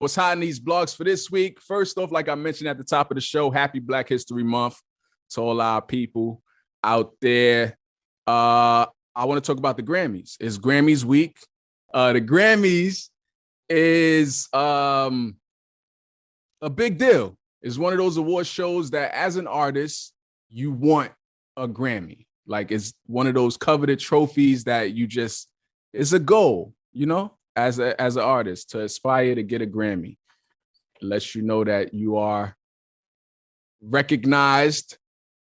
What's hot in these blogs for this week? First off, like I mentioned at the top of the show, happy Black History Month to all our people out there. I want to talk about the Grammys. It's Grammys week. The Grammys is a big deal. It's one of those award shows that as an artist, you want a Grammy. Like it's one of those coveted trophies that you just, it's a goal, you know, as an artist to aspire to get a Grammy. It lets you know that you are recognized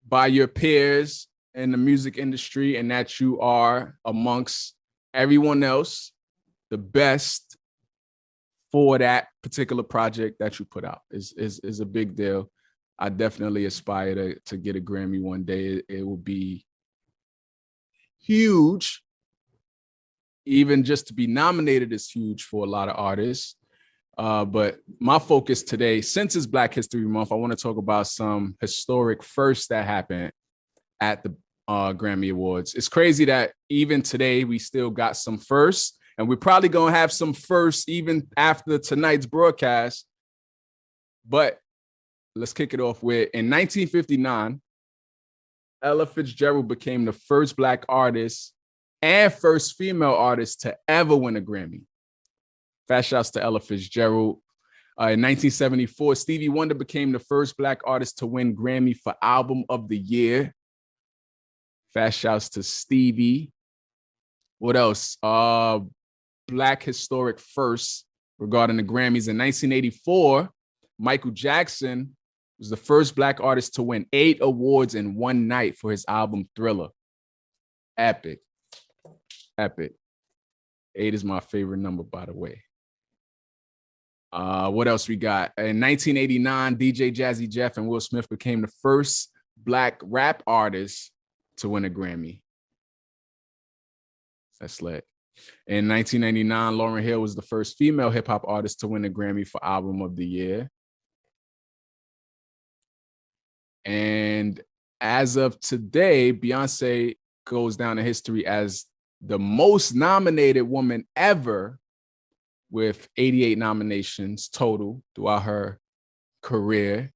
by your peers in the music industry and that you are amongst everyone else the best for that particular project that you put out. Is a big deal. I definitely aspire to get a Grammy one day. It will be huge. Even just to be nominated is huge for a lot of artists. But my focus today, since it's Black History Month, I want to talk about some historic firsts that happened at the Grammy Awards. It's crazy that even today we still got some firsts, and we're probably going to have some firsts even after tonight's broadcast. But let's kick it off with, in 1959, Ella Fitzgerald became the first Black artist and first female artist to ever win a Grammy. Fast shouts to Ella Fitzgerald. In 1974, Stevie Wonder became the first Black artist to win Grammy for Album of the Year. Fast shouts to Stevie. What else? Black historic firsts regarding the Grammys. In 1984, Michael Jackson was the first Black artist to win 8 awards in one night for his album Thriller. Epic. 8 is my favorite number, by the way. What else we got? In 1989, DJ Jazzy Jeff and Will Smith became the first Black rap artists to win a Grammy. That's lit. In 1999, Lauryn Hill was the first female hip hop artist to win a Grammy for Album of the Year. And as of today, Beyonce goes down in history as the most nominated woman ever, with 88 nominations total throughout her career.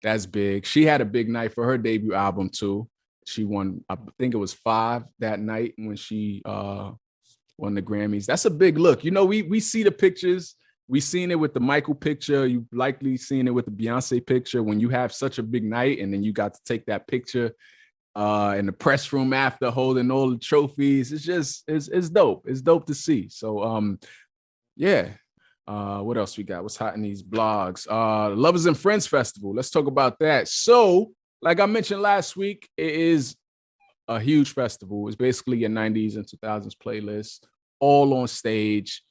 That's big. She had a big night for her debut album too. She won, I think it was 5 that night when she won the Grammys. That's a big look. You know, we see the pictures. We seen it with the Michael picture. You've likely seen it with the Beyonce picture. When you have such a big night and then you got to take that picture in the press room after holding all the trophies. It's dope. It's dope to see. So yeah. What else we got? What's hot in these blogs? Lovers and Friends Festival. Let's talk about that. So, like I mentioned last week, it is a huge festival. It's basically a 90s and 2000s playlist, all on stage.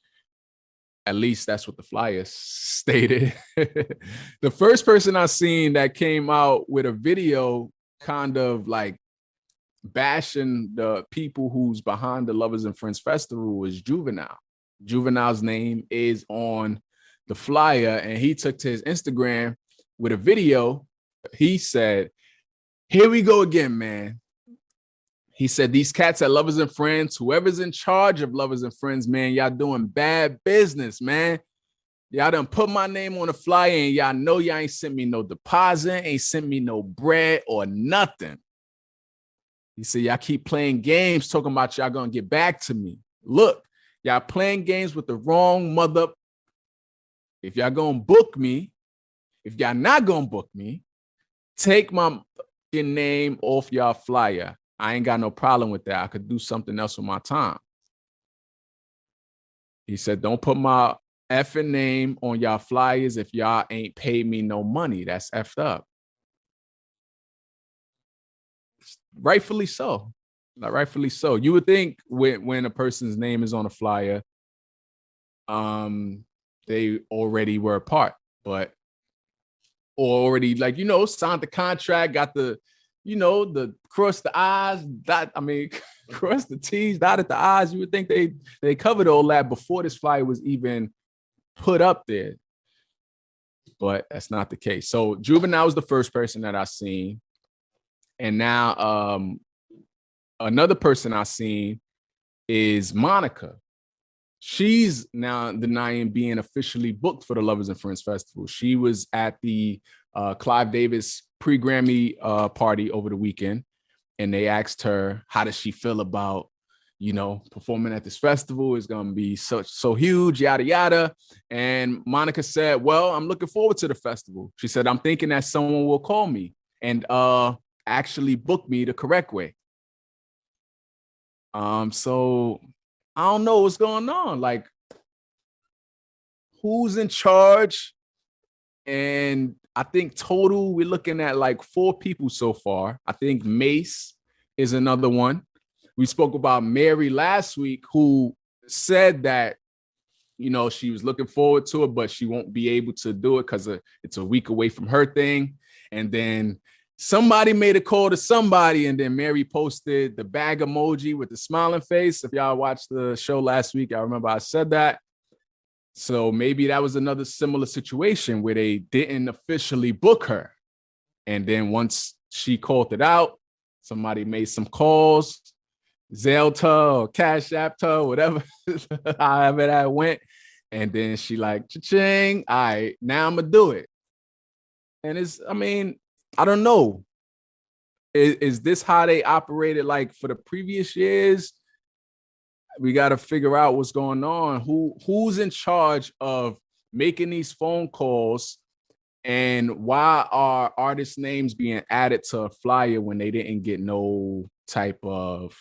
At least that's what the flyer stated. The first person I seen that came out with a video kind of like bashing the people who's behind the Lovers and Friends Festival was Juvenile. Juvenile's name is on the flyer, and he took to his Instagram with a video. He said, "Here we go again, man." He said, "These cats at Lovers and Friends, whoever's in charge of Lovers and Friends, man, y'all doing bad business, man. Y'all done put my name on the flyer and y'all know y'all ain't sent me no deposit, ain't sent me no bread or nothing." He said, "Y'all keep playing games talking about y'all gonna get back to me. Look, y'all playing games with the wrong mother. If y'all gonna book me, if y'all not gonna book me, take my name off y'all flyer. I ain't got no problem with that. I could do something else with my time." He said, "Don't put my effing name on y'all flyers if y'all ain't paid me no money. That's effed up." Rightfully so. Rightfully so. You would think when a person's name is on a flyer, they already were apart, but or already like, you know, signed the contract, got the, you know, the cross the I's, cross the T's, dotted the I's. You would think they covered all that before this flyer was even put up there. But that's not the case. So Juvenile was the first person that I seen. And now another person I seen is Monica. she's now denying being officially booked for the Lovers and Friends Festival. She was at the Clive Davis pre-Grammy party over the weekend, and they asked her, how does she feel about, performing at this festival? Is going to be so huge, yada, yada. And Monica said, well, I'm looking forward to the festival. She said, I'm thinking that someone will call me and actually book me the correct way. So I don't know what's going on. Like, who's in charge? And I think total, we're looking at like 4 people so far. I think Mace is another one. We spoke about Mary last week, who said that, she was looking forward to it, but she won't be able to do it because it's a week away from her thing. And then somebody made a call to somebody, and then Mary posted the bag emoji with the smiling face. If y'all watched the show last week, I remember I said that. So maybe that was another similar situation where they didn't officially book her. And then once she called it out, somebody made some calls, Zelta or Cash Appta, whatever, however that went. And then she like, cha-ching, all right, now I'm gonna do it. And I don't know. Is this how they operated like for the previous years? We got to figure out what's going on. Who's in charge of making these phone calls, and why are artist names being added to a flyer when they didn't get no type of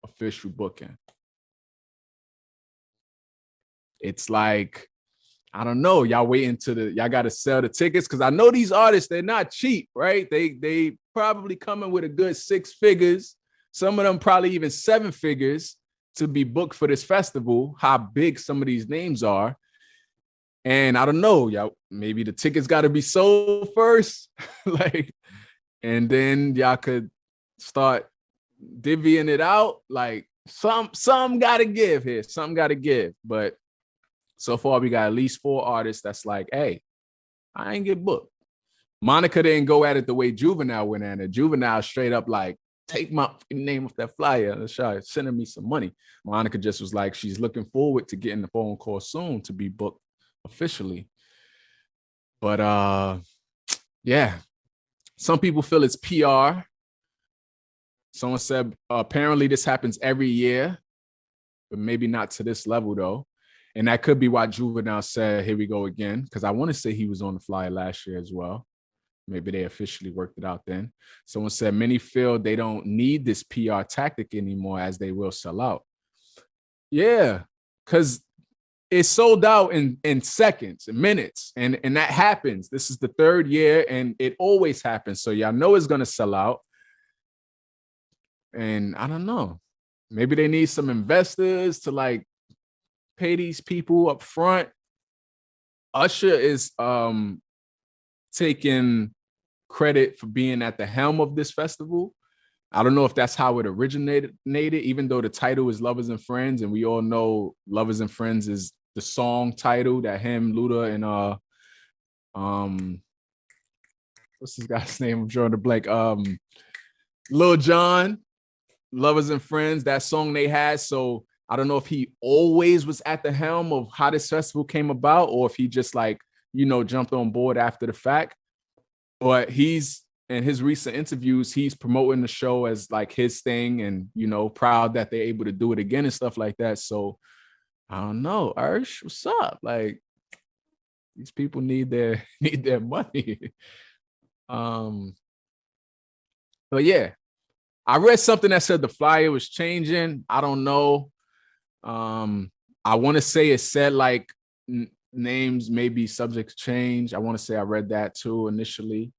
official booking? It's like, I don't know. Y'all waiting y'all got to sell the tickets, because I know these artists, they're not cheap, right? They probably coming with a good 6 figures. Some of them probably even 7 figures to be booked for this festival, how big some of these names are. And I don't know, y'all, maybe the tickets got to be sold first, like, and then y'all could start divvying it out. Like, some got to give here, something got to give. But so far, we got at least 4 artists that's like, hey, I ain't get booked. Monica didn't go at it the way Juvenile went at it. Juvenile straight up like, take my name off that flyer. Sending me some money. Monica just was like, she's looking forward to getting the phone call soon to be booked officially. But yeah, some people feel it's PR. Someone said apparently this happens every year, but maybe not to this level though. And that could be why Juvenile said, here we go again, because I want to say he was on the flyer last year as well. Maybe they officially worked it out then. Someone said many feel they don't need this PR tactic anymore, as they will sell out. Yeah, because it's sold out in seconds, in minutes, and that happens. This is the 3rd year, and it always happens. So y'all know it's going to sell out. And I don't know. Maybe they need some investors to like pay these people up front. Usher is taking credit for being at the helm of this festival. I don't know if that's how it originated, even though the title is Lovers and Friends, and we all know Lovers and Friends is the song title that him, Luda, and what's this guy's name? I'm drawing the blank. Lil Jon, Lovers and Friends, that song they had. So I don't know if he always was at the helm of how this festival came about, or if he just like, jumped on board after the fact. But he's, in his recent interviews, he's promoting the show as like his thing, and, proud that they're able to do it again and stuff like that. So I don't know, Ursh, what's up? Like, these people need their money. But yeah, I read something that said the flyer was changing. I don't know. I want to say it said like names may be subject to change. I want to say I read that too initially.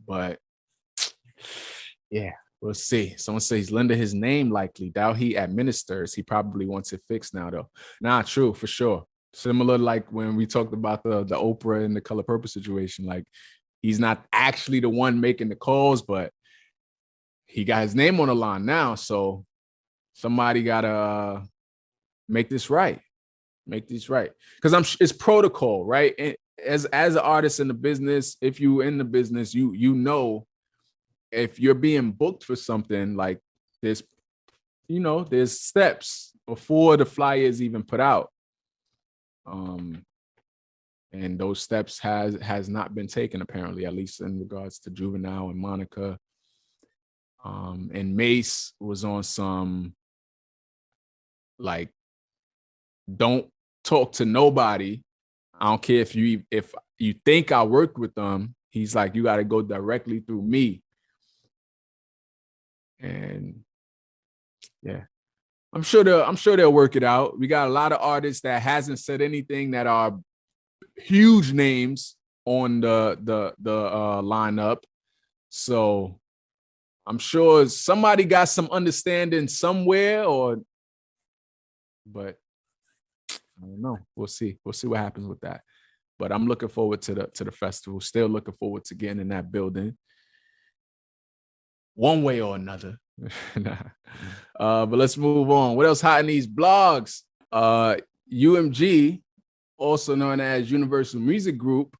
But yeah, we'll see. Someone says Linda his name likely. Doubt he administers. He probably wants it fixed now though. Nah, true for sure. Similar like when we talked about the Oprah and the Color Purple situation. Like, he's not actually the one making the calls, but he got his name on the line now. So somebody gotta make this right. Make this right. Because it's protocol, right? And as an artist in the business, if you in the business, you know if you're being booked for something, like there's you know, there's steps before the flyer is even put out. And those steps has not been taken, apparently, at least in regards to Juvenile and Monica. And Mace was on some like, don't talk to nobody. I don't care if you think I work with them. He's like, you got to go directly through me. And yeah, I'm sure they'll work it out. We got a lot of artists that hasn't said anything that are huge names on the lineup. So I'm sure somebody got some understanding somewhere, but I don't know. We'll see. We'll see what happens with that. But I'm looking forward to the festival. Still looking forward to getting in that building, one way or another. But let's move on. What else hot in these blogs? UMG, also known as Universal Music Group,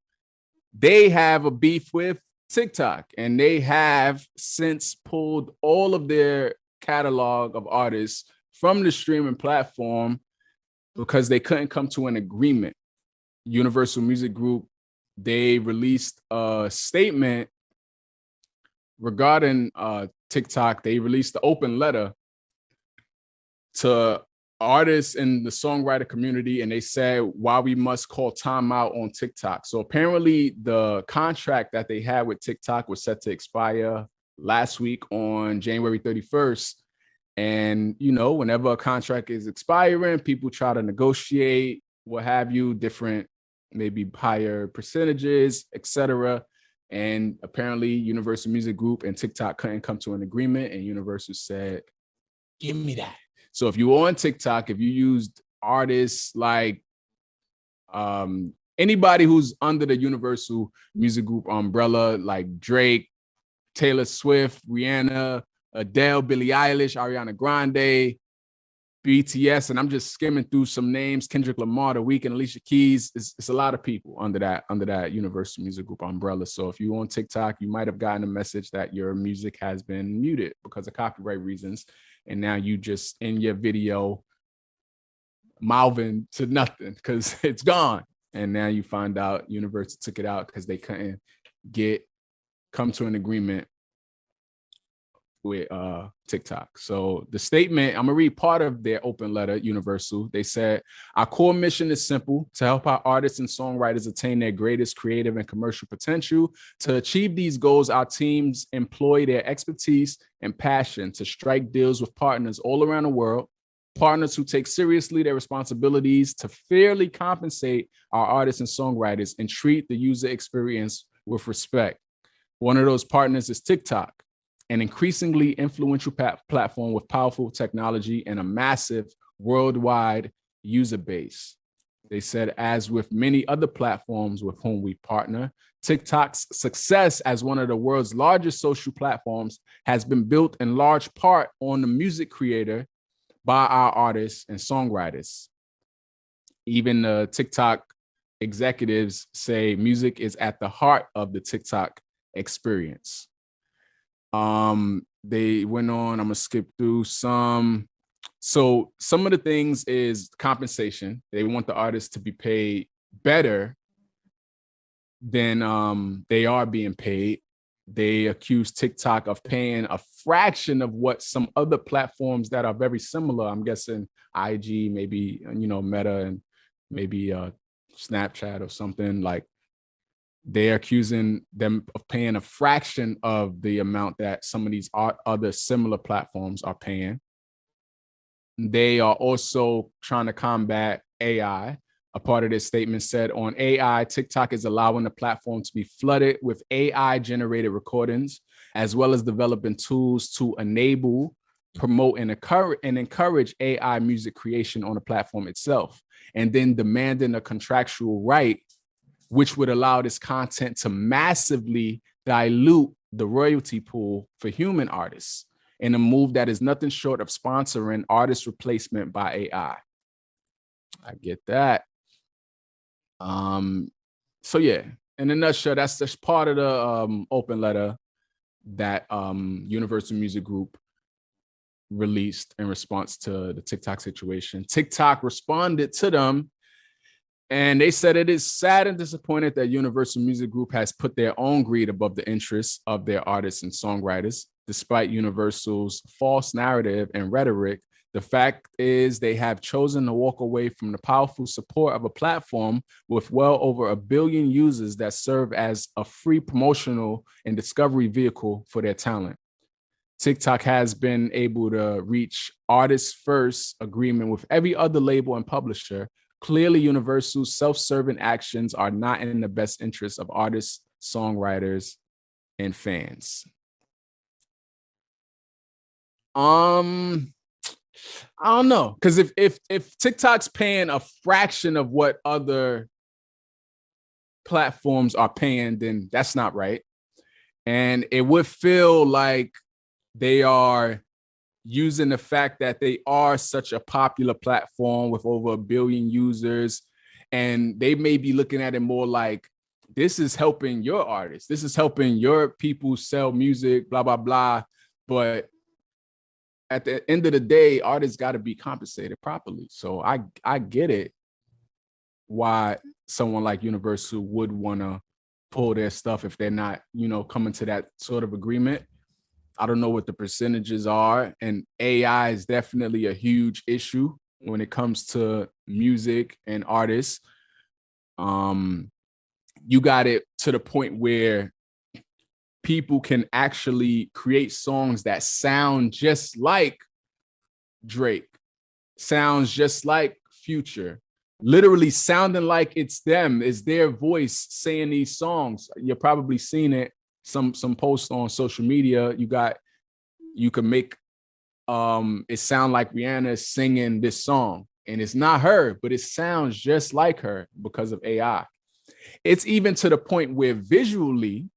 they have a beef with TikTok, and they have since pulled all of their catalog of artists from the streaming platform because they couldn't come to an agreement. Universal Music Group, they released a statement regarding TikTok. They released the open letter to artists in the songwriter community, and they said why we must call timeout on TikTok. So apparently the contract that they had with TikTok was set to expire last week on January 31st. And, you know, whenever a contract is expiring, people try to negotiate, what have you, different, maybe higher percentages, etc. And apparently Universal Music Group and TikTok couldn't come to an agreement, and Universal said, give me that. So if you were on TikTok, if you used artists like anybody who's under the Universal Music Group umbrella, like Drake, Taylor Swift, Rihanna, Adele, Billie Eilish, Ariana Grande, BTS, and I'm just skimming through some names, Kendrick Lamar, The Weeknd, Alicia Keys, it's a lot of people under that Universal Music Group umbrella. So if you're on TikTok, you might have gotten a message that your music has been muted because of copyright reasons. And now you just in your video mouthing to nothing because it's gone. And now you find out Universal took it out because they couldn't come to an agreement with TikTok. So the statement, I'm gonna read part of their open letter, Universal. They said, our core mission is simple: to help our artists and songwriters attain their greatest creative and commercial potential. To achieve these goals, our teams employ their expertise and passion to strike deals with partners all around the world, partners who take seriously their responsibilities to fairly compensate our artists and songwriters and treat the user experience with respect. One of those partners is TikTok, an increasingly influential platform with powerful technology and a massive worldwide user base. They said, as with many other platforms with whom we partner, TikTok's success as one of the world's largest social platforms has been built in large part on the music creator by our artists and songwriters. Even the TikTok executives say music is at the heart of the TikTok experience. They went on, I'm gonna skip through some. So some of the things is compensation. They want the artists to be paid better than they are being paid. They accuse TikTok of paying a fraction of what some other platforms that are very similar, I'm guessing IG, maybe, you know, Meta, and maybe Snapchat or something, like they're accusing them of paying a fraction of the amount that some of these other similar platforms are paying. They are also trying to combat AI. A part of this statement said, on AI, TikTok is allowing the platform to be flooded with AI-generated recordings, as well as developing tools to enable, promote, and encourage AI music creation on the platform itself, and then demanding a contractual right which would allow this content to massively dilute the royalty pool for human artists in a move that is nothing short of sponsoring artist replacement by AI. I get that. So yeah, in a nutshell, that's just part of the open letter that Universal Music Group released in response to the TikTok situation. TikTok responded to them, and they said it is sad and disappointed that Universal Music Group has put their own greed above the interests of their artists and songwriters. Despite Universal's false narrative and rhetoric, the fact is they have chosen to walk away from the powerful support of a platform with well over 1 billion users that serve as a free promotional and discovery vehicle for their talent. TikTok has been able to reach artists first agreement with every other label and publisher. Clearly, Universal's self-serving actions are not in the best interest of artists, songwriters, and fans. I don't know, because if TikTok's paying a fraction of what other platforms are paying, then that's not right. And it would feel like they are using the fact that they are such a popular platform with over 1 billion users, and they may be looking at it more like, this is helping your artists, this is helping your people sell music, blah, blah, blah. But at the end of the day, artists got to be compensated properly. So I get it why someone like Universal would want to pull their stuff if they're not, coming to that sort of agreement. I don't know what the percentages are, and AI is definitely a huge issue when it comes to music and artists. You got it to the point where people can actually create songs that sound just like Drake, sounds just like Future, literally sounding like it's them, it's their voice saying these songs. You're probably seen it. Some posts on social media, you can make it sound like Rihanna is singing this song, and it's not her, but it sounds just like her because of AI. It's even to the point where visually,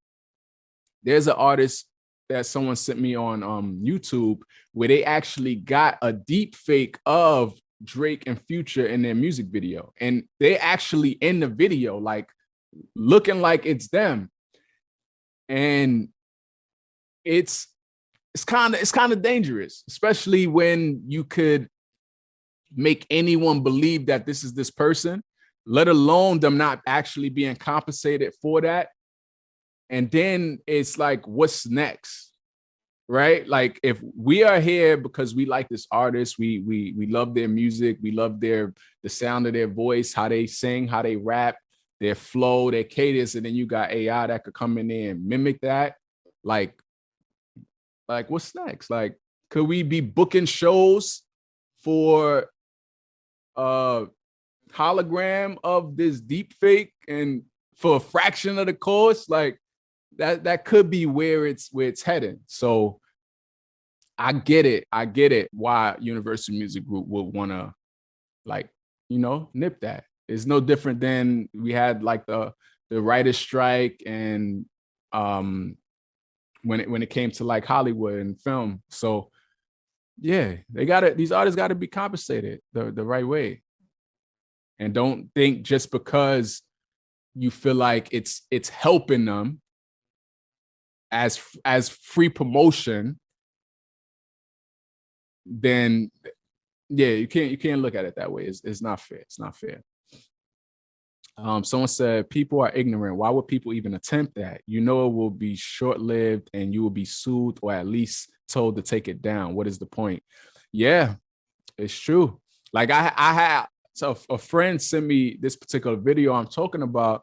there's an artist that someone sent me on YouTube where they actually got a deep fake of Drake and Future in their music video, and they actually in the video like looking like it's them. And it's kind of dangerous, especially when you could make anyone believe that this is this person, let alone them not actually being compensated for that. And then it's like, what's next? Right? Like, if we are here because we like this artist, we love their music, we love the sound of their voice, how they sing, how they rap, their flow, their cadence, and then you got AI that could come in there and mimic that. Like what's next? Like, could we be booking shows for hologram of this deep fake and for a fraction of the cost? Like, that could be where it's heading. So I get it why Universal Music Group would want to, like, nip that. It's no different than we had like the writer's strike and when it came to like Hollywood and film. So yeah, these artists got to be compensated the right way. And don't think just because you feel like it's helping them as free promotion, then yeah, you can't look at it that way. It's not fair. It's not fair. Someone said, people are ignorant. Why would people even attempt that? It will be short-lived and you will be sued or at least told to take it down. What is the point? Yeah, it's true. Like I had, so a friend sent me this particular video I'm talking about,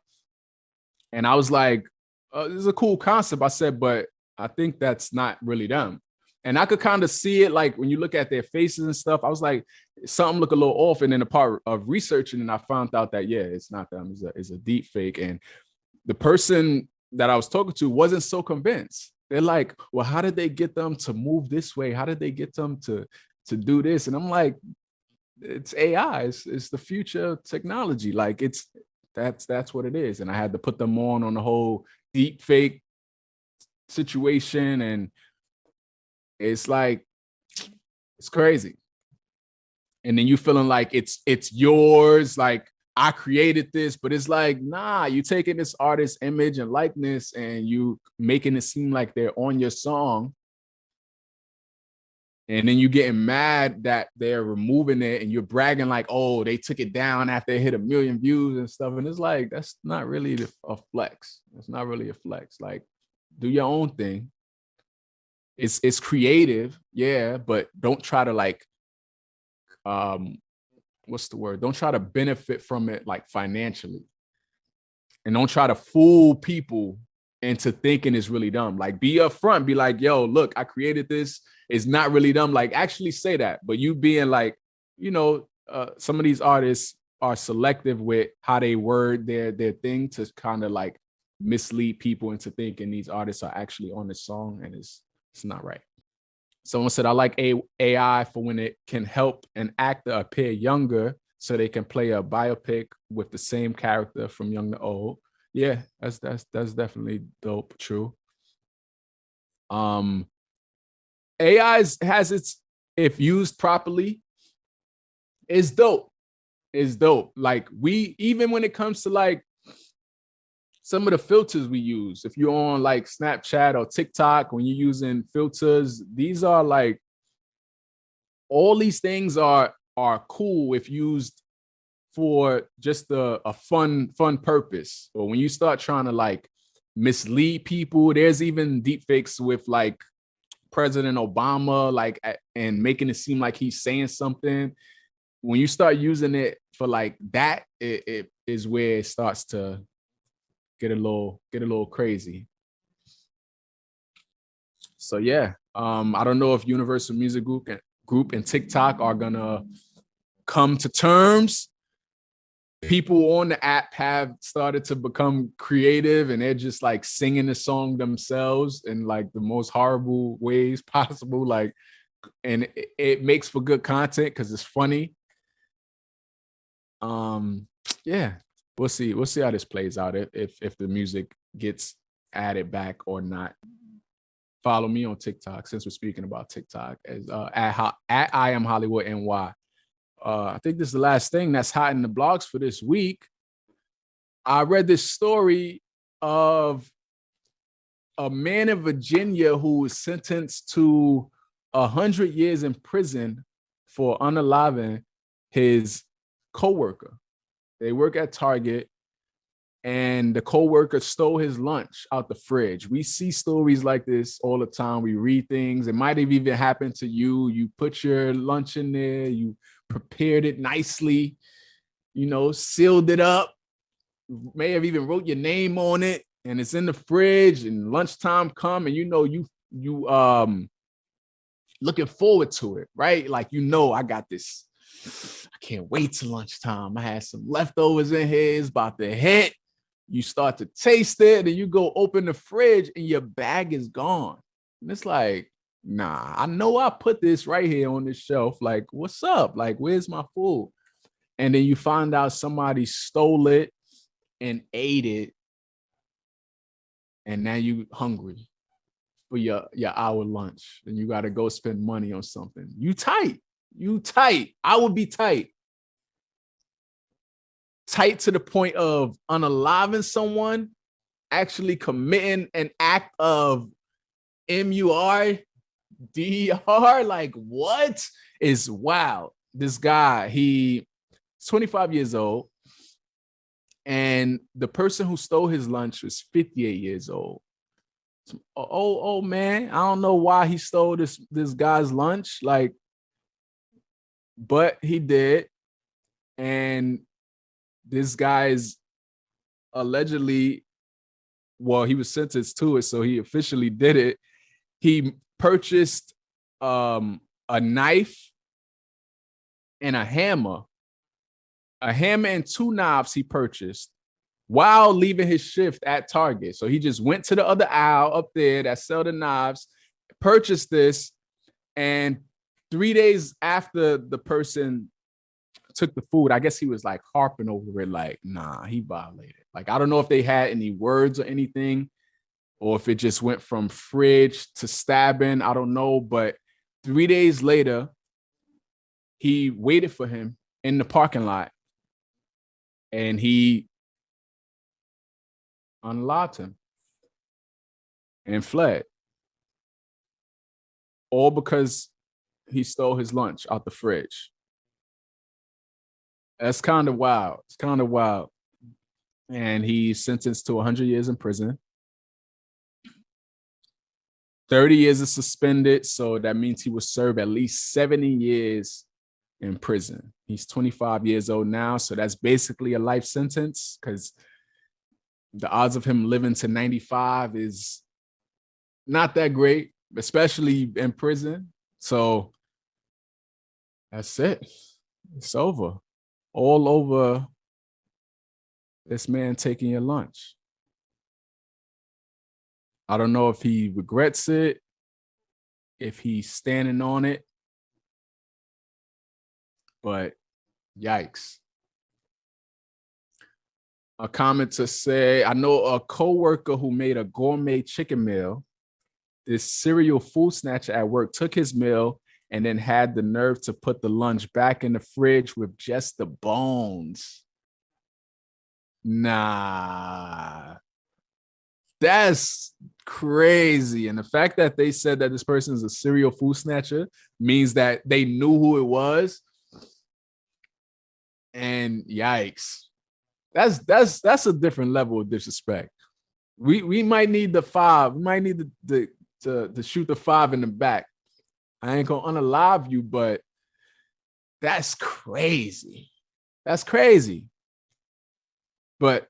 and I was like, this is a cool concept. I said, but I think that's not really them. And I could kind of see it, like when you look at their faces and stuff. I was like, something look a little off. And then a part of researching, and I found out that, yeah, it's not them. It's a deep fake. And the person that I was talking to wasn't so convinced. They're like, well, how did they get them to move this way? How did they get them to do this? And I'm like, it's AI. It's the future of technology. Like, that's what it is. And I had to put them on the whole deep fake situation, and it's like, it's crazy. And then you feeling like it's yours, like I created this, but it's like, nah, you taking this artist's image and likeness and you making it seem like they're on your song. And then you getting mad that they're removing it and you're bragging like, oh, they took it down after it hit 1 million views and stuff. And it's like, that's not really a flex. It's not really a flex. Like, do your own thing. It's creative, yeah, but don't try to like, what's the word? Don't try to benefit from it like financially. And don't try to fool people into thinking it's really dumb. Like, be upfront, be like, yo, look, I created this. It's not really dumb. Like, actually say that. But you being like, some of these artists are selective with how they word their thing to kind of like mislead people into thinking these artists are actually on the song, and it's not right. Someone said, I like AI for when it can help an actor appear younger so they can play a biopic with the same character from young to old. Yeah, that's definitely dope. True. AI has its, if used properly, it's dope. It's dope. Like, we, even when it comes to like some of the filters we use, if you're on like Snapchat or TikTok, when you're using filters, these are like, all these things are cool if used for just a fun purpose. Or when you start trying to like mislead people, there's even deepfakes with like President Obama, like, and making it seem like he's saying something. When you start using it for like that, it is where it starts to get a little crazy. So yeah, I don't know if Universal Music Group and TikTok are gonna come to terms. People on the app have started to become creative, and they're just like singing the song themselves in like the most horrible ways possible. Like, and it makes for good content because it's funny. Yeah, we'll see how this plays out, if the music gets added back or not. Follow me on TikTok, since we're speaking about TikTok, as at I am Holliewood NY. I think this is the last thing that's hot in the blogs for this week. I read this story of a man in Virginia who was sentenced to 100 years in prison for unaliving his coworker. They work at Target, and the coworker stole his lunch out the fridge. We see stories like this all the time. We read things. It might have even happened to you. You put your lunch in there, you prepared it nicely, sealed it up, may have even wrote your name on it, and it's in the fridge, and lunchtime come, and you looking forward to it, right? Like, I got this. I can't wait till lunchtime. I had some leftovers in here. It's about to hit. You start to taste it, and you go open the fridge, and your bag is gone. And it's like, nah, I know I put this right here on this shelf. Like, what's up? Like, where's my food? And then you find out somebody stole it and ate it, and now you hungry for your hour lunch, and you got to go spend money on something. You tight. I would be tight to the point of unaliving someone, actually committing an act of MURDER. Like, what is wild? This guy, he's 25 years old, and the person who stole his lunch was 58 years old. Oh man, I don't know why he stole this guy's lunch, like, but he did. And this guy's allegedly, well, he was sentenced to it, so he officially did it. He purchased a knife and a hammer and 2 knives he purchased while leaving his shift at Target. So he just went to the other aisle up there that sell the knives, purchased this, and 3 days after the person took the food, I guess he was like harping over it, like, nah, he violated. Like, I don't know if they had any words or anything, or if it just went from fridge to stabbing. I don't know. But 3 days later, he waited for him in the parking lot, and he unlocked him and fled. All because He stole his lunch out the fridge. That's kind of wild. It's kind of wild. And he's sentenced to 100 years in prison. 30 years is suspended. So that means he will serve at least 70 years in prison. He's 25 years old now. So that's basically a life sentence because the odds of him living to 95 is not that great, especially in prison. So that's it. It's over. All over this man taking your lunch. I don't know if he regrets it, if he's standing on it, but yikes. A commenter say, I know a coworker who made a gourmet chicken meal. This serial food snatcher at work took his meal and then had the nerve to put the lunch back in the fridge with just the bones. Nah, that's crazy. And the fact that they said that this person is a serial food snatcher means that they knew who it was. And yikes. That's a different level of disrespect. We might need the 5. We might need to shoot the 5 in the back. I ain't gonna unalive you, but that's crazy. That's crazy. But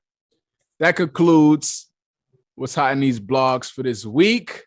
that concludes what's hot in these blogs for this week.